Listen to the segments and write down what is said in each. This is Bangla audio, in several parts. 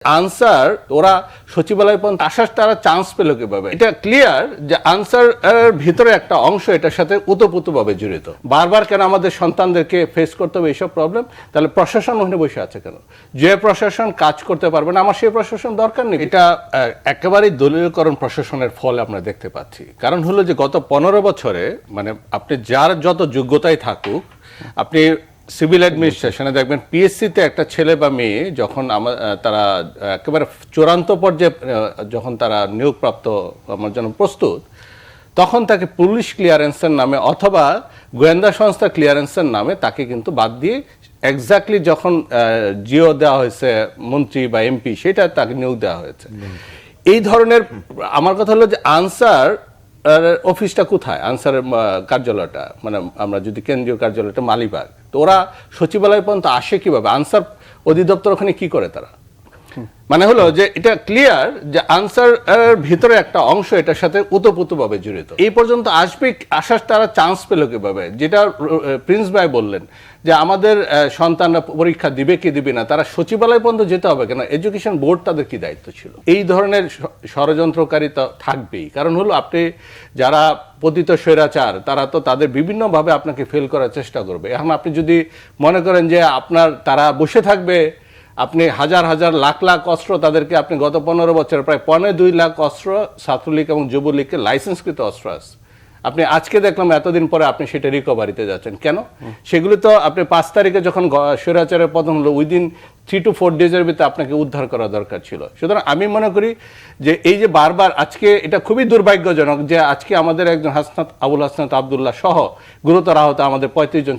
আনসার ওরা সচিবালয় পর্যন্ত আসার তারা চান্স পেল কিভাবে? এটা ক্লিয়ার যে আনসার এর ভিতরে একটা অংশ এটার সাথে উতপ্রোতভাবে জড়িত। বারবার কেন আমাদের সন্তানদেরকে ফেস করতে হবে এইসব প্রবলেম? তাহলে প্রশাসন ওখানে বসে আছে কেন? যে প্রশাসন কাজ করতে পারবে না, আমার সেই প্রশাসন দরকার নেই। এটা একেবারেই দলীয়করণ প্রশাসনের ফল আমরা দেখতে পাচ্ছি। কারণ হলো যে গত 15 বছরে মানে আপনি যার যত যোগ্যতাই থাকুক, আপনি সিভিল অ্যাডমিনিস্ট্রেশনে দেখবেন পিএসসিতে একটা ছেলে বা মেয়ে যখন তারা একেবারে চূড়ান্ত পর্যায়ে যখন তারা নিয়োগপ্রাপ্ত আমার জন্য প্রস্তুত, তখন তাকে পুলিশ ক্লিয়ারেন্সের নামে অথবা গোয়েন্দা সংস্থা ক্লিয়ারেন্সের নামে তাকে কিন্তু বাদ দিয়ে এক্স্যাক্টলি যখন জিও দেওয়া হয়েছে মন্ত্রী বা এমপি, সেটা তাকে নিয়োগ দেওয়া হয়েছে। এই ধরনের আমার কথা হলো যে আনসার অফিসটা কোথায়? আনসারের কার্যালয়টা মানে আমরা যদি কেন্দ্রীয় কার্যালয়টা মালিবাগ, তো ওরা সচিবালয় পর্যন্ত আসে কিভাবে? আনসার অধিদপ্তর ওখানে কি করে তারা? মানে হলো যে এটা ক্লিয়ার যে আনসার এর ভিতরে একটা অংশ এটার সাথে উতপ্রোতভাবে জড়িত। এই পর্যন্ত আসার তারা চান্স পেল কিভাবে? যেটা প্রিন্স ভাই বললেন যে আমাদের সন্তানরা পরীক্ষা দিবে কি দিবে না, তারা সচিবালয় পর্যন্ত যেতে হবে কেন? এডুকেশন বোর্ড তাদের কি দায়িত্ব ছিল? এই ধরনের ষড়যন্ত্রকারী তো থাকবেই। কারণ হলো আপনি যারা পতিত স্বৈরাচার, তারা তো তাদের বিভিন্নভাবে আপনাকে ফেল করার চেষ্টা করবে। এখন আপনি যদি মনে করেন যে তারা বসে থাকবে, আপনি হাজার হাজার লাখ লাখ অস্ত্র তাদেরকে আপনি গত 15 বছরে প্রায় 2.25 লাখ অস্ত্র ছাত্রলীগ এবং যুবলীগকে লাইসেন্সকৃত অস্ত্র আছে। আপনি আজকে দেখলাম এতদিন পরে আপনি সেটা রিকভারিতে যাচ্ছেন কেন? সেগুলো তো আপনি 5 তারিখে যখন স্বৈরাচারের পতন হলো উইদিন 3 to 4 ডেজের ভিতরে আপনাকে উদ্ধার করা দরকার ছিল। সুতরাং আমি মনে করি যে এই যে বারবার আজকে এটা খুবই দুর্ভাগ্যজনক যে আজকে আমাদের একজন আবুল হাসনাত আবদুল্লাহ সহ গুরুতর আহত আমাদের 35 জন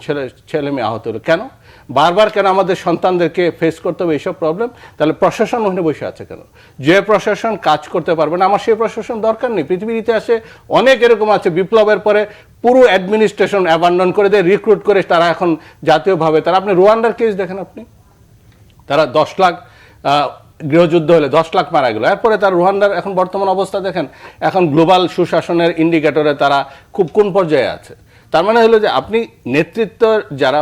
ছেলে মেয়ে আহত হলো কেন? বারবার কেন আমাদের সন্তানদেরকে ফেস করতে হবে এইসব প্রবলেম? তাহলে প্রশাসন ওখানে বসে আছে কেন? যে প্রশাসন কাজ করতে পারবে না, আমার সেই প্রশাসন দরকার নেই। পৃথিবীর ইতিহাসে অনেক এরকম আছে, বিপ্লবের পরে পুরো অ্যাডমিনিস্ট্রেশন অ্যাবান্ডন করে দেয়, রিক্রুট করে তারা এখন জাতীয়ভাবে আপনি রুয়ান্ডার কেস দেখেন, আপনি তারা 10 লাখ গৃহযুদ্ধ হলে 10 লাখ মারা গেল, এরপরে তার রুয়ান্ডার এখন বর্তমান অবস্থা দেখেন, এখন গ্লোবাল সুশাসনের ইন্ডিকেটরে তারা খুব কোন পর্যায়ে আছে। তার মানে হলো যে আপনি নেতৃত্ব যারা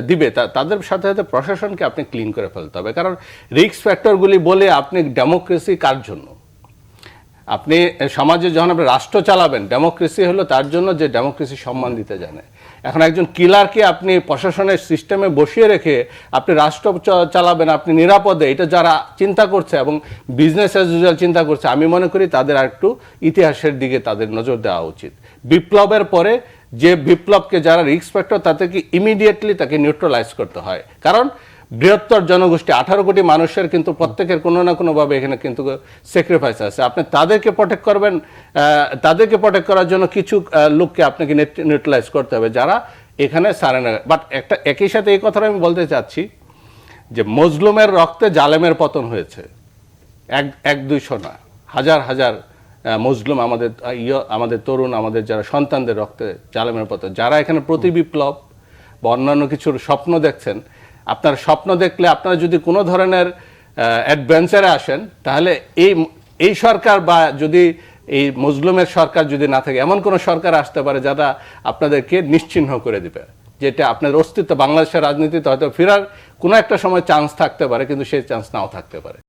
দিবে তাদের সাথে সাথে প্রশাসনকে আপনি ক্লিন করে ফেলতে হবে। কারণ রিস্ক ফ্যাক্টরগুলি বলে আপনি ডেমোক্রেসি কার জন্য? আপনি সমাজে যখন আপনি রাষ্ট্র চালাবেন, ডেমোক্রেসি হলো তার জন্য যে ডেমোক্রেসি সম্মান দিতে জানে। এখন একজন কিলারকে আপনি প্রশাসনের সিস্টেমে বসিয়ে রেখে আপনি রাষ্ট্র চালাবেন আপনি নিরাপদে, এটা যারা চিন্তা করছে এবং বিজনেস অ্যাজ ইউজুয়াল চিন্তা করছে, আমি মনে করি তাদের আরেকটু ইতিহাসের দিকে তাদের নজর দেওয়া উচিত। বিপ্লবের পরে যে বিপ্লবকে যারা রিস্ক ফ্যাক্টর তাদেরকে ইমিডিয়েটলি তাকে নিউট্রালাইজ করতে হয়। কারণ বৃহত্তর জনগোষ্ঠী 18 কোটি মানুষের কিন্তু প্রত্যেকের কোনো না কোনোভাবে এখানে কিন্তু স্যাক্রিফাইস আছে। আপনি তাদেরকে প্রোটেক্ট করবেন, তাদেরকে প্রোটেক্ট করার জন্য কিছু লোককে আপনাকে নিউট্রালাইজ করতে হবে যারা এখানে সারেন্ডার। বাট একই সাথে এই কথাটা আমি বলতে চাচ্ছি যে মজলুমের রক্তে জালেমের পতন হয়েছে, 1-200 না, হাজার হাজার মজলুম আমাদের তরুণ, আমাদের যারা সন্তানদের রক্তে জালেমের পতন। যারা এখানে প্রতি বিপ্লব বা অন্যান্য কিছুর স্বপ্ন দেখছেন, আপনার স্বপ্ন দেখলে আপনারা যদি কোনো ধরনের অ্যাডভেঞ্চারে আসেন, তাহলে এই সরকার বা যদি এই মজলুমের সরকার যদি না থাকে, এমন কোনো সরকার আসতে পারে যারা আপনাদেরকে নিশ্চিহ্ন করে দিবে, যেটা আপনার অস্তিত্ব বাংলাদেশের রাজনীতিতে হয়তো ফেরার কোনো একটা সময় চান্স থাকতে পারে, কিন্তু সেই চান্স নাও থাকতে পারে।